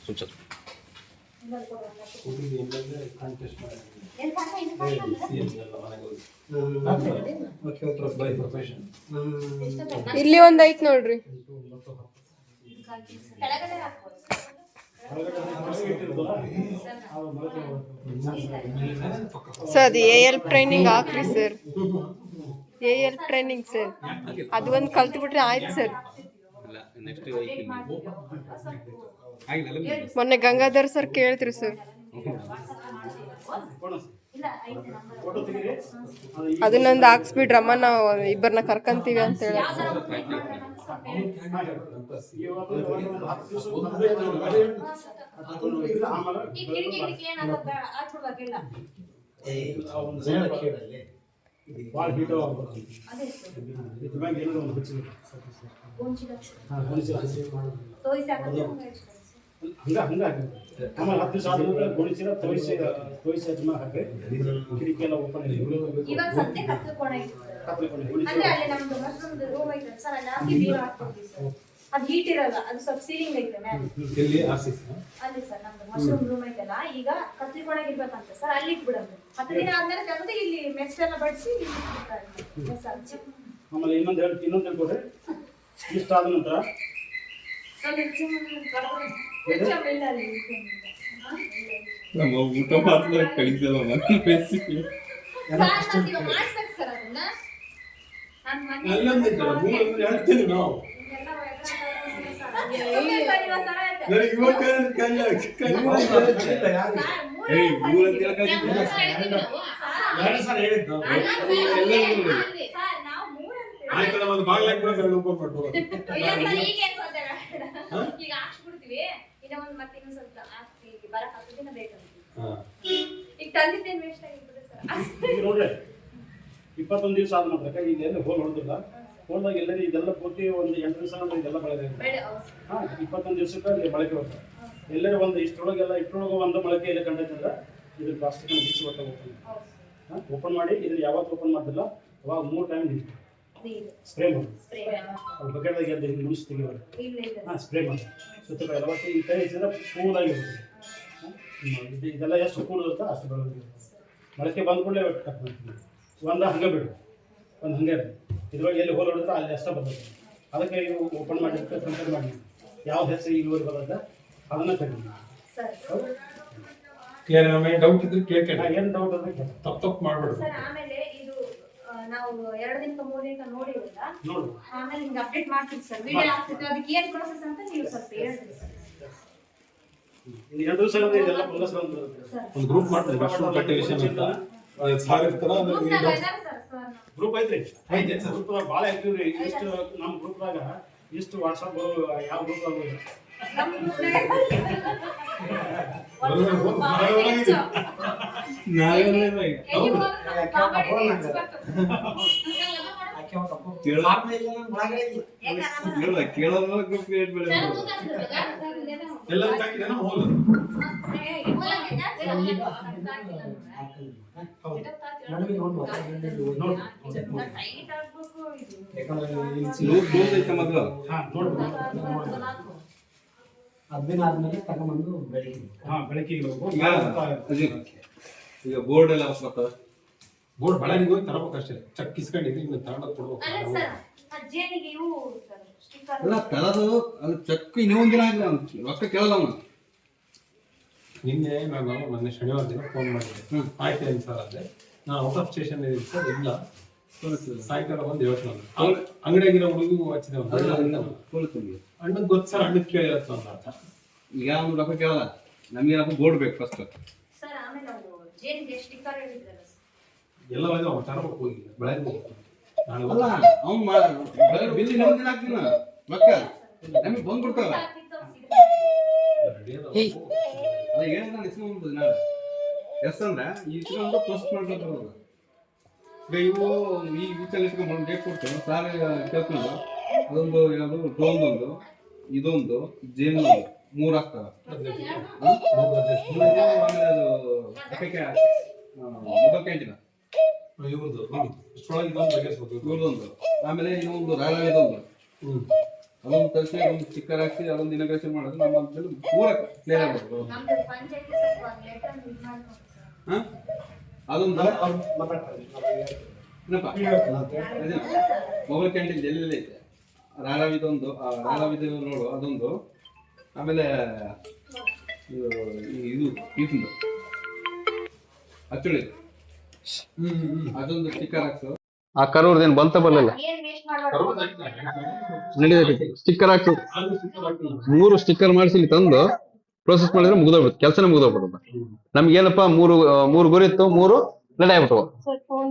ಸೂಚನೆ ಇಲ್ಲಿ ಒಂದ್ ಐತ್ ನೋಡ್ರಿ. ಸರ್ ಅದು AL ಟ್ರೈನಿಂಗ್ ಹಾಕ್ರಿ ಸರ್. AL ಟ್ರೈನಿಂಗ್ ಸರ್, ಅದು ಒಂದು ಕಲ್ತು ಬಿಟ್ರೆ ಆಯ್ತು ಸರ್. ಮೊನ್ನೆ ಗಂಗಾಧರ್ ಸರ್ ಕೇಳ್ತ್ರಿ ಸರ್, ಅದನ್ನೊಂದು ಹಾಕ್ಸ್ಬಿಡ್ರಮ್ಮ, ನಾವು ಇಬ್ಬರನ್ನ ಕರ್ಕಂತೀವಿ ಅಂತ ಹೇಳಿ. ಆಮೇಲೆ 10 ದಿವಸ ಆದ್ಮೇಲೆ ಗೋಣಿಚೀಲ ತೋರಿಸಿ ಹಾಕಿ ಕಿಟಕಿ ಎಲ್ಲ ಓಪನ್ ಇವಾಗ ಸದ್ಯ ಕತ್ಲು ಕೋಣ ಅಂದ್ರೆ ಅಲ್ಲಿ ನಮ್ದು ಮಶ್ರೂಮ್ ರೂಮ್ ಐತೆ ಸರ್, ಅಲ್ಲಿ ಹಾಕಿ ಬೀಗ ಹಾಕ್ತೀವಿ ಸರ್. ಅದು ಹೀಟ್ ಇರಲ್ಲ, ಅದು ಸ್ವಲ್ಪ ಸೀಲಿಂಗ್ ಐತೆ ಮೇಲೆ ಅಲ್ಲಿ ಸರ್. ನಮ್ದು ಮಶ್ರೂಮ್ ರೂಮ್ ಐತಲ್ಲ, ಈಗ ಕತ್ಲಿ ಕೋಣೆಗೆ ಇರ್ಬೇಕಂತ ಸರ್, ಅಲ್ಲಿ ಇಟ್ಬಿಡೋದು. 10 ದಿನ ಆದ್ಮೇಲೆ ತೆಗೆದು ಇಲ್ಲಿ ಮೆಸ್ ಎಲ್ಲ ಬಡಿಸಿ ಮೆಸ್ ಹಚ್ಚಿ. ಆಮೇಲೆ ಇನ್ನೊಂದು ಹೇಳ್ಕೊಡ್ರಿ. ಇಷ್ಟ ಆದ ನಂತರ ನಮ್ಮ ಊಟ ಮಾತ್ರ ಕಳಿಸಲ್ಲ ಈಗ ಹಾಕ್ಸ್ಬಿಡ್ತೀವಿ, ಇನ್ನ ಒಂದು ಮತ್ತೆ ಇನ್ನೊಂದ್ ಸ್ವಲ್ಪ ಹಾಕ್ತಿ ಬರಕ್ 10 ದಿನ ಬೇಕಂತ. ಈಗ ತಂದಿದ್ದೇನು ವೇಸ್ಟ್ ಆಗಿಬಿಡುತ್ತೆ ಸರ್. ನೋಡ್ರಿ 21 ದಿವಸ ಆದ ನಂತರ ಈಗ ಎಲ್ಲ ಹೋಲ್ ಹೊಡೆದಿಲ್ಲ. ಹೋಲ್ದಾಗ ಎಲ್ಲರೂ ಇದೆಲ್ಲ ಪೂರ್ತಿ ಒಂದು 8 ದಿವಸ ಅಂದ್ರೆ ಇದೆಲ್ಲ ಬಳಕೆ. 21 ದಿವಸಕ್ಕೆ ಬಳಕೆ ಹೋಗ್ತದೆ. ಎಲ್ಲರೂ ಒಂದು ಇಷ್ಟರೊಳಗೆ ಒಂದು ಮೊಳಕೆ ಎಲ್ಲ ಕಂಡೈತಂದ್ರೆ ಇದ್ರ ಪ್ಲಾಸ್ಟಿಕ್ ಬಿಚ್ಚಿ ಓಪನ್ ಮಾಡಿ. ಇದನ್ನ ಯಾವತ್ತು ಓಪನ್ ಮಾಡ್ತಿಲ್ಲ, ಅವಾಗ 3 ಟೈಮ್ ಸ್ಪ್ರೇ ಮಾಡಿ ಬಕೆಟ್ದಾಗ ಎದ್ದು ಹಿಂಗೆ ಮುಗಿಸಿ ತೆಗಿವಾಗ ಸ್ಪ್ರೇ ಮಾಡಿ ಸುತ್ತ ಯಾವತ್ತು ಈ ಕೈ ಹಚ್ಚಿದ್ರೆ ಕೂಲ್ ಆಗಿರುತ್ತೆ. ಇದೆಲ್ಲ ಎಷ್ಟು ಕೂಲ್ ಇರುತ್ತೋ ಅಷ್ಟು ಬೆಳಗ್ಗೆ ಮೊಳಕೆ ಬಂದ ಕೂಡಲೇ ಕಟ್ ಮಾಡ್ತೀವಿ. ಒಂದು ಹಂಗೆ ಬಿಡು, ಒಂದು ಹಂಗೆ ಇದ್ರೊಳಗೆ ಎಲ್ಲಿ ಹೋಲ್ ಹೊಡೆದ್ರೆ ಅಲ್ಲಿ ಅಷ್ಟೇ ಬರ್ತದೆ. ಅದಕ್ಕೆ ಇವು ಓಪನ್ ಮಾಡಿರ್ತೀವಿ, ಕಂಪೇರ್ ಮಾಡಿ ಯಾವ್ದು ಹೆಸರು ಇಳುವರಿ ಬರುತ್ತೆ ಅದನ್ನ ತೆಗೆದು ಏನು ಡೌಟ್ ಇದ್ರೆ ಕೇಳ್ಕೊಳ್ಳಿ. ಏನು ಡೌಟ್ ಅಂದ್ರೆ ತಪ್ಪು ಮಾಡಬೇಡ್ರಿ. ಆಮೇಲೆ ಇದು ನಾವು 2 ದಿನಕ್ಕೆ 3 ದಿನಕ್ಕೆ ನೋಡಿರಲ್ಲ, ನೋಡು ಆಮೇಲೆ ನಿಮ್ಗೆ ಅಪ್ಡೇಟ್ ಮಾಡ್ತೀವಿ ಸರ್. ವಿಡಿಯೋ ಆಗ್ತಿತ್ತು, ಅದಕ್ಕೆ ಏನು ಪ್ರೋಸೆಸ್ ಅಂತ ನೀವು ಸ್ವಲ್ಪ ಹೇಳ್ತೀವಿ ಸರ್. ಇನ್ನು 2 ದಿವಸ ಇದೆಲ್ಲ ಪ್ರೋಸೆಸ್ ಬರುತ್ತೆ. ಒಂದು ಗ್ರೂಪ್ ಮಾಡ್ತೀವಿ, ಮಶ್ರೂಮ್ ಕಲ್ಟಿವೇಷನ್ ಅಂತ ಸಾರ್ ಇರ್ತಾರ. ಗ್ರೂಪ್ ಐತ್ರಿ, ಗ್ರೂಪ್ ಭಾಳ ಆಕ್ಟಿವ್ ರೀ. ಇಷ್ಟು ನಮ್ಮ ಗ್ರೂಪ್ದಾಗ ಇಷ್ಟು ವಾಟ್ಸಪ್ ಯಾವ ಗ್ರೂಪ್ ಆಗೋದು ಕೇಳೋದ್ರ ಗ್ರೂಪ್ ಕ್ರಿಯೇಟ್ ಮಾಡಿ ಎಲ್ಲರೂ ಹಾಕಿದ್ರೆ ನಾವು ಹೋಗಲ್ಲ. ಆದ್ಮೇಲೆ ತಗೊಂಡ್ಬಂದು ಬೆಳಕಿಗೆ ಈಗ ಬೋರ್ಡ್ ಎಲ್ಲ ಬರ್ತವೆ. ಬೋರ್ಡ್ ಬೆಳಗ್ಗೆ ಹೋಗಿ ತರಬೇಕಷ್ಟೇ, ಚಕ್ ಇಸ್ಕೊಂಡಿದ್ರಿ ಇನ್ನು ತಗೊಂಡು ಕೊಡ್ಬೇಕು. ಅಲ್ಲ ತರದು ಅದು ಚಕ್ ಇನ್ನೊಂದು ದಿನ ಆಗಿಲ್ಲ, ರೊಕ್ಕ ಕೇಳಲ್ಲ ಅವನು. ನಿನ್ನೆ ನಾನು ಮೊನ್ನೆ ಶನಿವಾರ ದಿನ ಫೋನ್ ಮಾಡಿದ್ದೆ, ಆಯ್ತು ಏನು ಸರ್ ಅದೇ ನಾನು ಔಟ್ ಆಫ್ ಸ್ಟೇಷನ್ ಇದ್ದೀನಿ ಸರ್, ಇಲ್ಲ ಸಾಯಂಕಾಲ ಒಂದು ಯೋಚನೆ ಅಂಗಡಿಯಾಗಿರೋ ಹುಡುಗಿಗೂ ಹಚ್ಚಿದೆ. ಅಣ್ಣದ್ ಗೊತ್ತು ಸರ್, ಅಣ್ಣದ್ ಕೇಳಿರತ್ತ ಅಂತ ಅರ್ಥ. ಈಗ ಅವ್ನು ರೊಕ್ಕ ಕೇಳಲ್ಲ, ನಮ್ಗೆ ಏನಪ್ಪ ಬೋರ್ಡ್ ಬೇಕು ಫಸ್ಟ್. ಎಲ್ಲ ಅವ್ನು ತರಬೇಕು ಹೋಗಿ ಬೆಳಗ್ಗೆ ಅಲ್ಲ ಅವ್ನು ಬಿಲ್ ಇನ್ನೊಂದು ದಿನ ಹಾಕ್ತೀನ ರೊಕ್ಕ ನಮಗೆ ಬಂದ್ಬಿಡ್ತಾವ. ಅದ ಏನು ನಾನು ಇಸ್ಕೊಂಡ್ಬಿಡ್ತೀನಿ ನಾಳೆ ಎಷ್ಟಂದ್ರೆ ಇಸ್ಕೊಂಡು ಪೋಸ್ಟ್ ಮಾಡ್ಕೊತಾರ. ಈಗ ಇವು ಈ ವೀಕಲ್ಲಿ ಇಟ್ಕೊಂಡು ಡೇಟ್ ಕೊಡ್ತೇವೆ ಸಾರ್ ಕೇಳ್ಕೊಂಡು ಅದೊಂದು ಯಾವುದು ಡ್ರೋನ್ದೊಂದು ಇದೊಂದು ಜೇನೊಂದು 3 ಆಗ್ತವೆ. ಆಮೇಲೆ ಅದು ಮೊಬೈಲ್ ಕ್ಯಾಂಟೀನ್ ಇವ್ರದೊಂದು, ಆಮೇಲೆ ಇನ್ನೊಂದು ರಾಯಲ್ ಇದೊಂದು ಅದೊಂದು ತರಿಸಿ ಅದೊಂದು ಸ್ಟಿಕ್ಕರ್ ಹಾಕಿ ಅದೊಂದು ಇನಾಗ್ರೇಷನ್ ಮಾಡೋದು ನಮ್ಮ ಅದ್ರಲ್ಲಿ ಪೂರ ಕ್ಲಿಯರ್ ಆಗ್ಬೋದು. ನಮ್ದು ಪಂಚಾಯತಿ ಸ್ವಲ್ಪ ಒಂದು ಲೆಟರ್ ಇದು ಮಾಡ್ಕೊಂಡು ಸರ್. ಹಾ ಅದೊಂದು ಅವ್ರು ಮಾತಾಡ್ತಾರೆ ಏನಪ್ಪ ಮೊಬೈಲ್ ಕ್ಯಾಂಟೀನ್ ಎಲ್ಲೆಲ್ಲ ಐತೆ ರಾಳವಿದೊಂದು ರಾಳವಿದ ನೋಡು ಅದೊಂದು, ಆಮೇಲೆ ಇದು ಪೀಸಂದು ಅಚ್ಚುಳಿ ಅದೊಂದು ಸ್ಟಿಕ್ಕರ್ ಹಾಕ್ಸು. ಆ ಕರೂರ್ದೇನು ಬಂತ ಬರಲಿಲ್ಲ ಏನ್ ವೇಸ್ಟ್ ಮಾಡಬಾರ್ದು. ನಡೀತೈತಿ. ಸ್ಟಿಕ್ಕರ್ ಹಾಕ್ಸು, 3 ಸ್ಟಿಕ್ಕರ್ ಮಾಡಿಸಿ ಇಲ್ಲಿ ತಂದು ಪ್ರೋಸೆಸ್ ಮಾಡಿದ್ರೆ ಮುಗಿದೋಗ್ಬಿಡುತ್ತೆ, ಕೆಲಸನೇ ಮುಗಿದೋಗ್ಬಿಡುತ್ತೆ. ನಮ್ಗೆ ಏನಪ್ಪ 3 ಗುರಿ ಇತ್ತು, 3 ರೆಡಿ ಆಗ್ಬಿಟ್ಟು. Sir phone